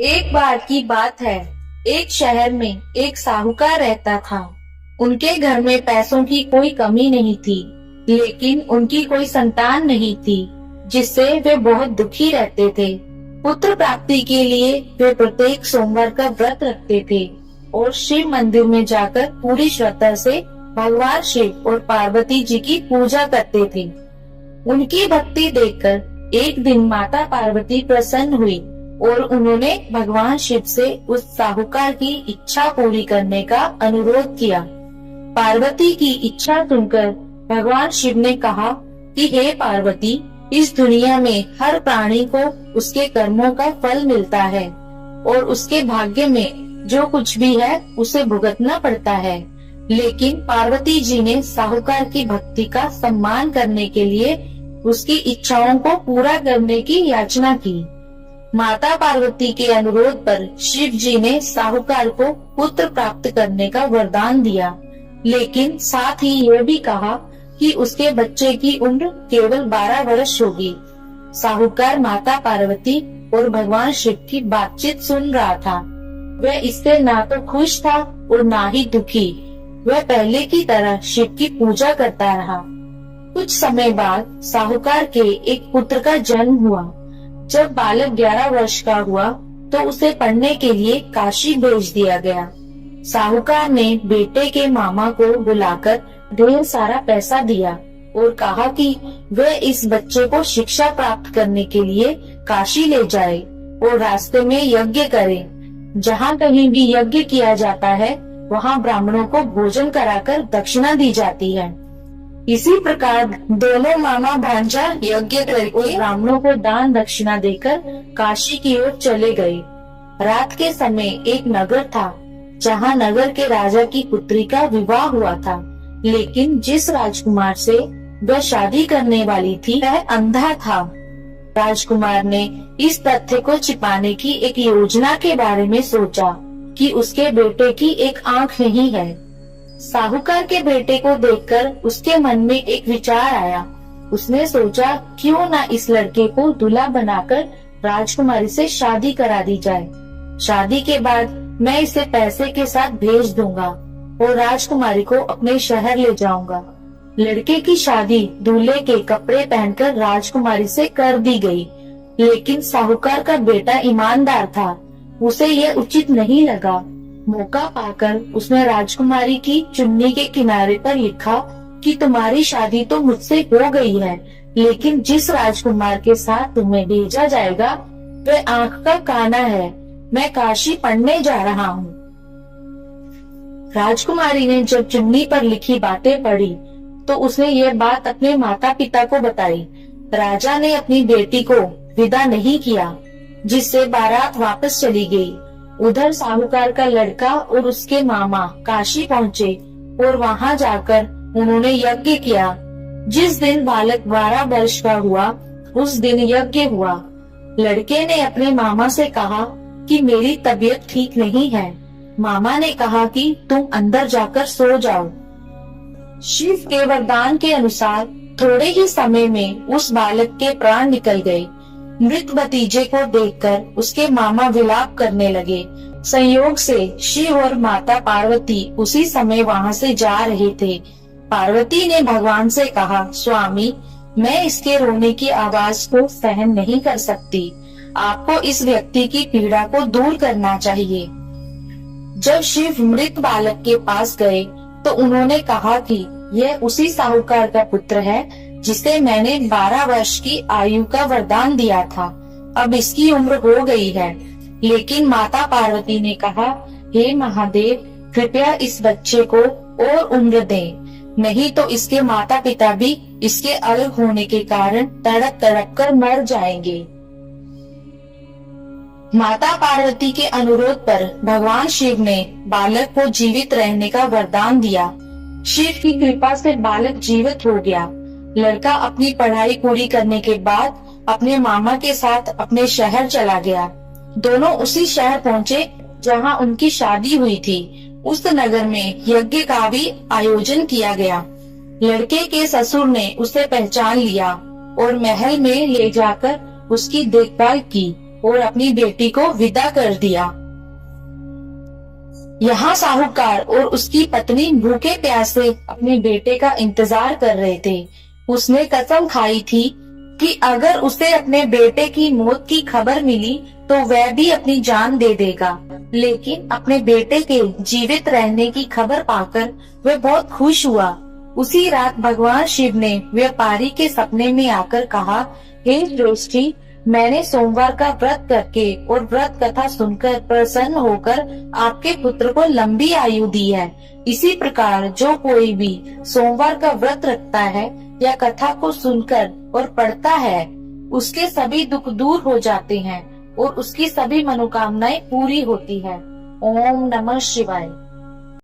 एक बार की बात है। एक शहर में एक साहूकार रहता था। उनके घर में पैसों की कोई कमी नहीं थी, लेकिन उनकी कोई संतान नहीं थी, जिससे वे बहुत दुखी रहते थे। पुत्र प्राप्ति के लिए वे प्रत्येक सोमवार का व्रत रखते थे और शिव मंदिर में जाकर पूरी श्रद्धा से भगवान शिव और पार्वती जी की पूजा करते थे। उनकी भक्ति देखकर एक दिन माता पार्वती प्रसन्न हुई और उन्होंने भगवान शिव से उस साहूकार की इच्छा पूरी करने का अनुरोध किया। पार्वती की इच्छा सुनकर भगवान शिव ने कहा कि हे पार्वती, इस दुनिया में हर प्राणी को उसके कर्मों का फल मिलता है और उसके भाग्य में जो कुछ भी है उसे भुगतना पड़ता है। लेकिन पार्वती जी ने साहूकार की भक्ति का सम्मान करने के लिए उसकी इच्छाओं को पूरा करने की याचना की। माता पार्वती के अनुरोध पर शिव जी ने साहूकार को पुत्र प्राप्त करने का वरदान दिया, लेकिन साथ ही यह भी कहा कि उसके बच्चे की उम्र केवल 12 वर्ष होगी। साहूकार माता पार्वती और भगवान शिव की बातचीत सुन रहा था। वह इससे ना तो खुश था और ना ही दुखी। वह पहले की तरह शिव की पूजा करता रहा। कुछ समय बाद साहूकार के एक पुत्र का जन्म हुआ। जब बालक 11 वर्ष का हुआ तो उसे पढ़ने के लिए काशी भेज दिया गया। साहूकार ने बेटे के मामा को बुलाकर ढेर सारा पैसा दिया और कहा कि वह इस बच्चे को शिक्षा प्राप्त करने के लिए काशी ले जाए और रास्ते में यज्ञ करे। जहाँ कहीं भी यज्ञ किया जाता है वहाँ ब्राह्मणों को भोजन कराकर दक्षिणा दी जाती है। इसी प्रकार दोनों मामा भांजा यज्ञ करके ब्राह्मणों को दान दक्षिणा देकर काशी की ओर चले गए। रात के समय एक नगर था जहाँ नगर के राजा की पुत्री का विवाह हुआ था, लेकिन जिस राजकुमार से वह शादी करने वाली थी वह अंधा था। राजकुमार ने इस तथ्य को छिपाने की एक योजना के बारे में सोचा कि उसके बेटे की एक आंख नहीं है। साहूकार के बेटे को देखकर उसके मन में एक विचार आया। उसने सोचा क्यों ना इस लड़के को दूल्हा बनाकर राजकुमारी से शादी करा दी जाए। शादी के बाद मैं इसे पैसे के साथ भेज दूंगा और राजकुमारी को अपने शहर ले जाऊंगा। लड़के की शादी दूल्हे के कपड़े पहनकर राजकुमारी से कर दी गई, लेकिन साहूकार का बेटा ईमानदार था। उसे यह उचित नहीं लगा। मौका पाकर उसने राजकुमारी की चुन्नी के किनारे पर लिखा कि तुम्हारी शादी तो मुझसे हो गई है, लेकिन जिस राजकुमार के साथ तुम्हें भेजा जाएगा वह आंख का काना है। मैं काशी पढ़ने जा रहा हूँ। राजकुमारी ने जब चुन्नी पर लिखी बातें पढ़ी तो उसने यह बात अपने माता पिता को बताई। राजा ने अपनी बेटी को विदा नहीं किया, जिससे बारात वापस चली गई। उधर साहूकार का लड़का और उसके मामा काशी पहुँचे और वहाँ जाकर उन्होंने यज्ञ किया। जिस दिन बालक 12 वर्ष का हुआ उस दिन यज्ञ हुआ। लड़के ने अपने मामा से कहा कि मेरी तबीयत ठीक नहीं है। मामा ने कहा कि तुम अंदर जाकर सो जाओ। शिव के वरदान के अनुसार थोड़े ही समय में उस बालक के प्राण निकल गए। मृत भतीजे को देखकर उसके मामा विलाप करने लगे। संयोग से शिव और माता पार्वती उसी समय वहाँ से जा रहे थे। पार्वती ने भगवान से कहा, स्वामी, मैं इसके रोने की आवाज को सहन नहीं कर सकती। आपको इस व्यक्ति की पीड़ा को दूर करना चाहिए। जब शिव मृत बालक के पास गए तो उन्होंने कहा कि यह उसी साहूकार का पुत्र है जिसे मैंने 12 वर्ष की आयु का वरदान दिया था। अब इसकी उम्र हो गई है। लेकिन माता पार्वती ने कहा, हे महादेव, कृपया इस बच्चे को और उम्र दें, नहीं तो इसके माता पिता भी इसके अलग होने के कारण तड़प तड़प कर मर जाएंगे। माता पार्वती के अनुरोध पर भगवान शिव ने बालक को जीवित रहने का वरदान दिया। शिव की कृपा से बालक जीवित हो गया। लड़का अपनी पढ़ाई पूरी करने के बाद अपने मामा के साथ अपने शहर चला गया। दोनों उसी शहर पहुँचे जहाँ उनकी शादी हुई थी। उस नगर में यज्ञ का भी आयोजन किया गया। लड़के के ससुर ने उसे पहचान लिया और महल में ले जाकर उसकी देखभाल की और अपनी बेटी को विदा कर दिया। यहाँ साहूकार और उसकी पत्नी भूखे प्यासे अपने बेटे का इंतजार कर रहे थे। उसने कसम खाई थी कि अगर उसे अपने बेटे की मौत की खबर मिली तो वह भी अपनी जान दे देगा। लेकिन अपने बेटे के जीवित रहने की खबर पाकर वह बहुत खुश हुआ। उसी रात भगवान शिव ने व्यापारी के सपने में आकर कहा, हे श्रेष्ठी, मैंने सोमवार का व्रत करके और व्रत कथा सुनकर प्रसन्न होकर आपके पुत्र को लंबी आयु दी है। इसी प्रकार जो कोई भी सोमवार का व्रत रखता है या कथा को सुनकर और पढ़ता है, उसके सभी दुख दूर हो जाते हैं और उसकी सभी मनोकामनाएं पूरी होती है। ओम नमः शिवाय।